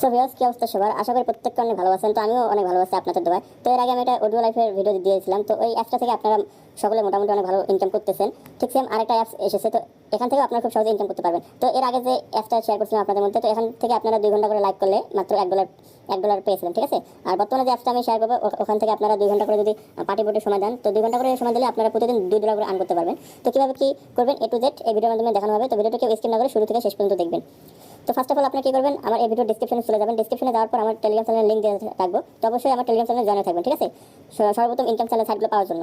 So viewers, কি অবস্থা সবার? আশা করি প্রত্যেককে অনেক ভালো আছেন। তো আমিও অনেক ভালো আছি আপনাদের দোয়ায়। তো এর আগে আমি একটা অডিও লাইফের ভিডিও দিয়েছিলাম, তো ওই অ্যাপসটা থেকে আপনারা সকলে মোটামুটি অনেক ভালো ইনকাম করতেছেন। ঠিক সেম আরেকটা অ্যাপস এসেছে, তো এখান থেকে আপনারা খুব সহজে ইনকাম করতে পারবেন। তো এর আগে যে অ্যাপসটা শেয়ার করছিলাম আপনাদের মধ্যে, তো এখান থেকে আপনারা 2 ঘন্টা করে লাইভ করলে মাত্র $1 পেয়েছিলেন, ঠিক আছে? আর বর্তমানে যে অ্যাপসটা আমি শেয়ার করবো, ওখান থেকে আপনারা 2 ঘন্টা করে যদি পার্টি বোর্ডে সময় দেন, তো 2 ঘন্টা করে সময় দিলে আপনারা প্রতিদিন $2 করে আর্ন করতে পারবেন। তো কীভাবে কী করবেন এ টু জেড এই ভিডিওর মাধ্যমে দেখানো হবে। তো ভিডিওটা কেউ স্কিপ না করে শুরু থেকে শেষ পর্যন্ত দেখবেন। তো ফার্স্ট অফ অল আপনি কি করবেন, আমার এই ভিডিও ডিসক্রিপশনে চলে যাবেন। ডিসক্রিপশনে যাওয়ার পর আমার টেলিগ্রাম চ্যানেলের লিঙ্ক দিয়ে রাখবো। তো অবশ্যই আমার টেলিগ্রাম চ্যানেলে জয়েন থাকবেন, ঠিক আছে? সর্বপ্রথম ইনকাম চ্যানেল সাইটগুলো পাওয়ার জন্য।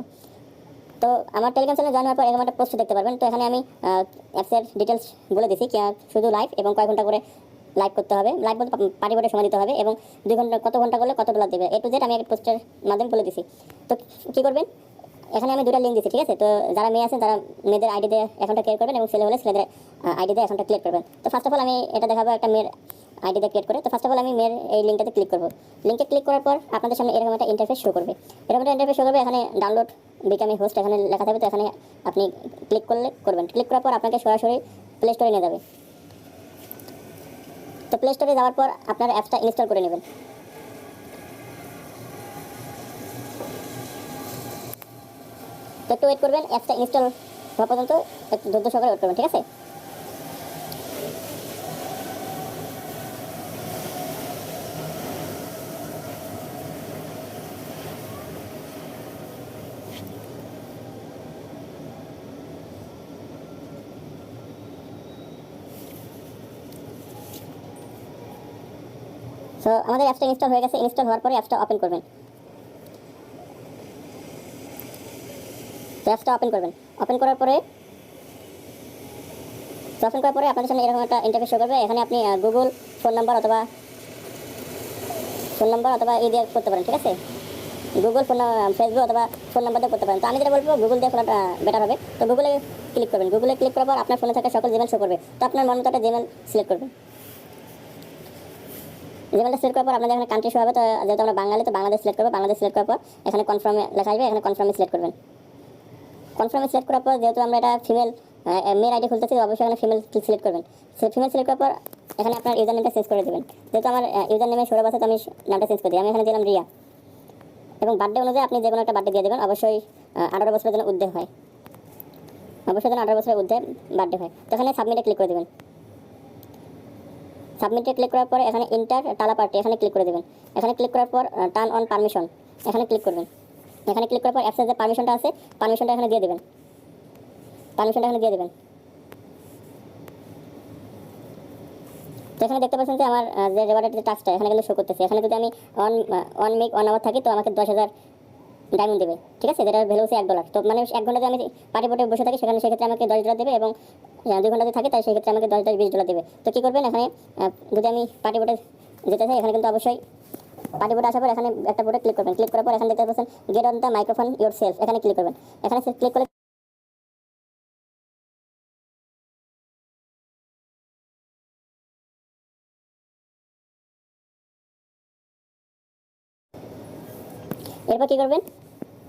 তো আমার টেলিগ্রাম চ্যানেলে জয়েন হওয়ার পর এরকম একটা পোস্ট দেখতে পারবেন। তো এখানে আমি অ্যাপসের ডিটেলস বলে দিছি, শুধু লাইভ এবং কয় ঘন্টা করে লাইভ করতে হবে, লাইভ বলতে পার্টি বোর্ডে সময় দিতে হবে, এবং 2 ঘন্টা কত ঘন্টা করলে কত ডলার দেবে, এ টু জেড আমি এক পোস্টের মাধ্যমে বলে দিছি। তো কী করবেন, এখানে আমি 2টা লিঙ্ক দিচ্ছি, ঠিক আছে? তো যারা মেয়ে আছেন তারা মেয়েদের আইডি দিয়ে অ্যাকাউন্টটা ক্রিয়েট করবেন, এবং ছেলে হলে ছেলেদের আইডি দিয়ে অ্যাকাউন্টটা ক্রিয়েট করবেন। তো ফার্স্ট অফ অল আমি এটা দেখাবো একটা মেয়ের আইডি দিয়ে ক্রিয়েট করে। তো ফার্স্ট অফ অল আমি মেয়ের এই লিঙ্কটাতে ক্লিক করবো। লিঙ্কে ক্লিক করার পর আপনাদের সামনে এরকম একটা ইন্টারফেস শো করবে। এরকম একটা ইন্টারফেস শো করবে, এখানে ডাউনলোড বিকাম হোস্ট এখানে লেখা থাকবে। তো এখানে আপনি ক্লিক করবেন। ক্লিক করার পর আপনাকে সরাসরি প্লে স্টোরে নিয়ে যাবে। তো প্লে স্টোরে যাওয়ার পর আপনার অ্যাপসটা ইনস্টল করে নেবেন। তো একটু ওয়েট করবেন, অ্যাপসটা ইনস্টল হওয়া পর্যন্ত একটু ধৈর্য সহকারে ওয়েট করবেন, ঠিক আছে? সো আমাদের অ্যাপসটা ইনস্টল হয়ে গেছে। ইনস্টল হওয়ার পরে অ্যাপসটা ওপেন করবেন। তো অ্যাপসটা ওপেন করবেন। ওপেন করার পরে আপনাদের সামনে এরকম একটা ইন্টারফেস শো করবে। এখানে আপনি গুগল ফোন নাম্বার অথবা দিয়ে করতে পারেন, ঠিক আছে? গুগল ফেসবুক অথবা ফোন নাম্বার দিয়ে করতে পারেন। তো আমি যেটা বলবো, গুগল দিয়ে খোলাটা বেটার হবে। তো গুগলে ক্লিক করবেন। গুগলে ক্লিক করার পর আপনার ফোনে থাকা সকল জিমেল শো করবে। তো আপনার মন মতো একটা জিমেল সিলেক্ট করবেন। জিমেলটা সিলেক্ট করার পর আপনাদের এখানে কান্ট্রি শো হবে। তো যেহেতু আমরা বাঙালি, তো বাংলাদেশ সিলেক্ট করবো। বাংলাদেশ সিলেক্ট করার পর এখানে কনফার্মে লেখা আসবে, এখানে কনফার্মে সিলেক্ট করবেন। কনফার্মে সিলেক্ট করার পর যেহেতু আমরা এটা ফিমেল মেয়ের আইডি খুলতেছি, অবশ্যই এখানে ফিমেল সিলেক্ট করবেন। ফিমেল সিলেক্ট করার পর এখানে আপনার ইউজার নেমটা চেঞ্জ করে দেবেন। যেহেতু আমার ইউজার নেমে সৌরভ আছে, তো আমি নামটা চেঞ্জ করে দিই। আমি এখানে দিলাম রিয়া, এবং বার্থডে অনুযায়ী আপনি যে কোনো একটা বার্থডে দিয়ে দেবেন। অবশ্যই 18 বছরের জন্য ঊর্ধ্বে হয়, অবশ্যই যেন 18 বছরের ঊর্ধ্বে বার্থডে হয়। তো এখানে সাবমিটে ক্লিক করে দেবেন। সাবমিটে ক্লিক করার পর এখানে ইন্টার টালা পার্টি এখানে ক্লিক করে দেবেন। এখানে ক্লিক করার পর টার্ন অন পারমিশন এখানে ক্লিক করবেন। এখানে ক্লিক করার পর অ্যাপসের যে পারমিশনটা আছে, পারমিশনটা এখানে দিয়ে দেবেন। তো এখানে দেখতে পাচ্ছেন যে আমার যে রেওয়ার্ডের যে টাস্কটা এখানে কিন্তু শো করতেছে। এখানে যদি আমি অন মেক 1 আওয়ার থাকি, তো আমাকে 10,000 ডায়মন্ড দেবে, ঠিক আছে? যেটার ভ্যালু হচ্ছে $1। তো মানে 1 ঘন্টা যদি আমি পার্টি বোর্ডে বসে থাকি, সেক্ষেত্রে আমাকে $10 দেবে, এবং 2 ঘন্টা যদি থাকে তাই সেক্ষেত্রে আমাকে 10 $20 দেবে। তো কী করবেন, এখানে যদি আমি পার্টি বোর্ডে যেতে চাই, এখানে কিন্তু অবশ্যই পার্টি বোর্ডে আসার পর এখানে একটা বোর্ডে ক্লিক করবেন। ক্লিক করার পর এখানে দেখতে পাচ্ছেন get on the microphone yourself এখানে ক্লিক করবেন। এখানে ক্লিক করলে এরপর কী করবেন,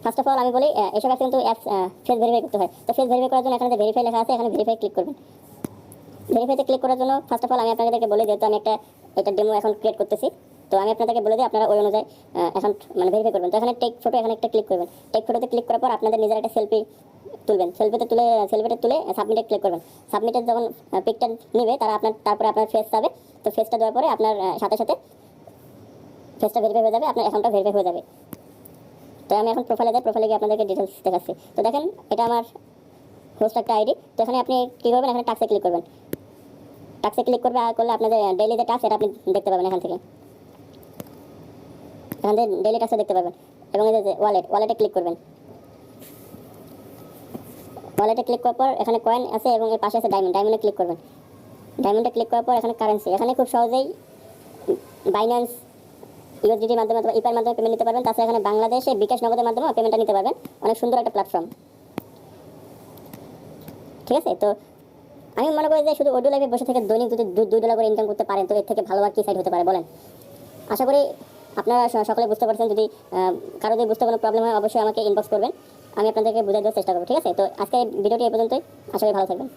ফার্স্ট অফ অল আমি বলি এসব অ্যাপস কিন্তু ফেস ভেরিফাই করতে হয়। তো ফেস ভেরিফাই করার জন্য এখানে যে ভেরিফাই লেখা আছে, এখানে ভেরিফাই ক্লিক করবেন। ভেরিফাইতে ক্লিক করার জন্য ফার্স্ট অফ অল আমি আপনাদেরকে বলি, যেহেতু আমি একটা ডেমো এখন ক্রিয়েট করতেছি, তো আমি আপনাদেরকে বলে দিই আপনারা ওই অনুযায়ী এখন মানে ভেরিফাই করবেন। তো এখানে টেক ফটো এখানে একটা ক্লিক করবেন। টেক ফটোতে ক্লিক করার পর আপনাদের নিজের একটা সেলফি তুলবেন। সেলফিটা তুলে সাবমিটে ক্লিক করবেন। সাবমিটে যখন পিকটা নেবে তারপরে আপনার ফেস যাবে। তো ফেসটা দেওয়ার পরে আপনার সাথে সাথে ফেসটা ভেরিফাই হয়ে যাবে, আপনার অ্যাকাউন্টটা ভেরিফাই হয়ে যাবে। তো আমি এখন প্রোফাইলে গিয়ে আপনাদেরকে ডিটেলস দেখাচ্ছি। তো দেখেন এটা আমার হোস্ট একটা আইডি। তো এখানে আপনি কী করবেন, এখানে টাক্সে ক্লিক করবেন। টাক্সে ক্লিক করলে আপনাদের ডেইলি যে টাস্ক এটা আপনি দেখতে পাবেন। এখান থেকে ডেইলি টাস্কটা দেখতে পাবেন, এবং এই যে ওয়ালেটে ক্লিক করবেন। ওয়ালেটে ক্লিক করার পর এখানে কয়েন আছে, এবং এর পাশে আছে ডায়মন্ডে ক্লিক করবেন। ডায়মন্ডে ক্লিক করার পর এখানে কারেন্সি, এখানে খুব সহজেই বাইন্যান্স ইউএসডিটির মাধ্যমে অথবা ইপার মাধ্যমে পেমেন্ট নিতে পারবেন। তাছাড়া এখানে বাংলাদেশে বিকাশ নগদের মাধ্যমে পেমেন্টটা নিতে পারবেন। অনেক সুন্দর একটা প্ল্যাটফর্ম, ঠিক আছে? তো আমি মনে করি যে শুধু অডিও লাইভে বসে থেকে দৈনিক যদি $2 করে ইনকাম করতে পারেন, তো এর থেকে ভালো আর কি সাইট হতে পারে বলেন? আশা করি আপনারা সকলে বুঝতে পারছেন। যদি কারো যদি বুঝতে কোনো প্রবলেম হয়, অবশ্যই আমাকে ইনবক্স করবেন, আমি আপনাদেরকে বুঝিয়ে দেওয়ার চেষ্টা করবো, ঠিক আছে? তো আজকে ভিডিওটি এই পর্যন্তই। আশা করি ভালো থাকবেন।